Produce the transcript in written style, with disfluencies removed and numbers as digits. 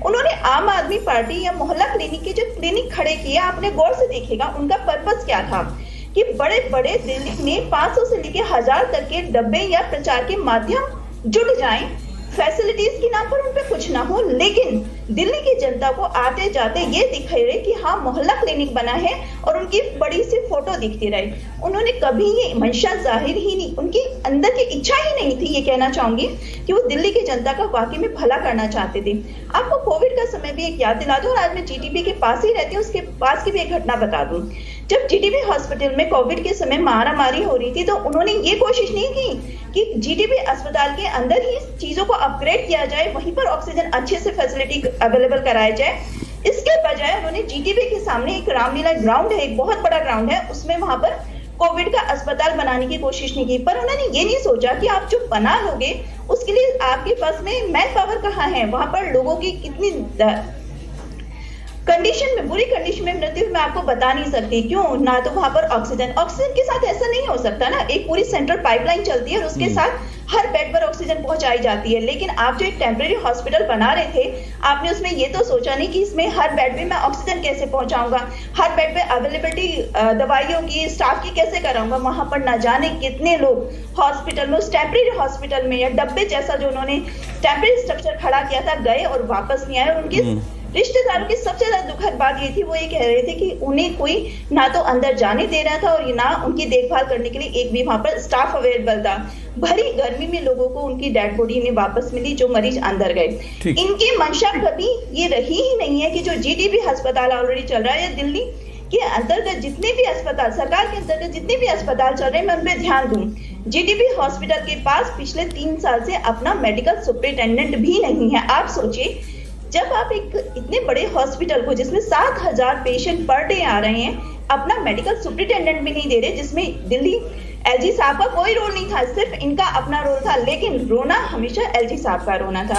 उन्होंने आम आदमी पार्टी या मोहल्ला क्लिनिक के जो क्लिनिक खड़े किए, आपने गौर से देखेगा उनका पर्पस क्या था कि बड़े बड़े क्लिनिक में 500 से लेकर 1000 तक के डब्बे या प्रचार के माध्यम जुट जाएं, फैसिलिटीज के नाम पर उन पे कुछ ना हो, लेकिन दिल्ली की जनता को आते जाते ये दिखाई रहे कि हाँ मोहल्ला क्लिनिक बना है और उनकी बड़ी सी फोटो दिखती रहे। उन्होंने कभी ये मंशा जाहिर ही नहीं, उनकी अंदर की इच्छा ही नहीं थी, ये कहना चाहूंगी कि वो दिल्ली की जनता का वाकई में भला करना चाहते थे। आपको कोविड का समय भी एक याद दिला दूं, और आज मैं जीटीबी के पास ही रहती हूँ, उसके पास की भी एक घटना बता दूं। जब जीटीबी हॉस्पिटल में कोविड के समय मारामारी हो रही थी तो उन्होंने ये कोशिश नहीं की कि जीटीबी अस्पताल के अंदर ही चीजों को अपग्रेड किया जाए, वहीं पर ऑक्सीजन अच्छे से फैसिलिटी अवेलेबल कराया जाए। इसके बजाय उन्होंने जीटीबी के सामने एक रामलीला ग्राउंड है, एक बहुत बड़ा ग्राउंड है, उसमें वहां पर कोविड का अस्पताल बनाने की कोशिश नहीं की। पर उन्होंने ये नहीं सोचा कि आप जो बना लोगे उसके लिए आपके पास में मैन पावर कहाँ है, वहां पर लोगों की कितनी कंडीशन में, बुरी कंडीशन में मृत्यु मैं आपको बता नहीं सकती। क्यों ना, तो वहां पर ऑक्सीजन के साथ ऐसा नहीं हो सकता ना, एक पूरी सेंट्रल पाइपलाइन चलती है और उसके साथ हर बेड पर ऑक्सीजन पहुंचाई जाती है। लेकिन आप जो एक टेम्परेरी हॉस्पिटल बना रहे थे, आपने उसमें ये तो सोचा नहीं कि इसमें हर बेड पे मैं ऑक्सीजन कैसे पहुंचाऊंगा, हर बेड पे अवेलेबिलिटी दवाइयों की, स्टाफ की कैसे कराऊंगा। वहां पर ना जाने कितने लोग हॉस्पिटल में, उस टेम्परेरी हॉस्पिटल में या डब्बे जैसा जो उन्होंने टेम्परेरी स्ट्रक्चर खड़ा किया था, गए और वापस नहीं आए। उनके रिश्तेदारों की सबसे ज्यादा दुखद बात ये थी, वो ये कह रहे थे कि उन्हें कोई ना तो अंदर जाने दे रहा था और ना उनकी देखभाल करने के लिए एक भी वहां पर स्टाफ अवेलेबल था। भरी गर्मी में लोगों को उनकी डेड बॉडी ने वापस मिली जो मरीज अंदर गए। इनकी मंशा कभी ये रही ही नहीं है कि जो जीटीबी अस्पताल ऑलरेडी चल रहा है, या दिल्ली के अंतर्गत जितने भी अस्पताल, सरकार के अंतर्गत जितने भी अस्पताल चल रहे हैं, मैं उनपे ध्यान दूं। जीटीबी हॉस्पिटल के पास पिछले 3 साल से अपना मेडिकल सुपरिटेंडेंट भी नहीं है। आप सोचिए, जब आप एक इतने बड़े हॉस्पिटल को जिसमें 7000 पेशेंट पर डे आ रहे हैं, अपना मेडिकल सुपरिटेंडेंट भी नहीं दे रहे, जिसमें दिल्ली एलजी साहब का कोई रोल नहीं था, सिर्फ इनका अपना रोल था, लेकिन रोना हमेशा एलजी साहब का रोना था।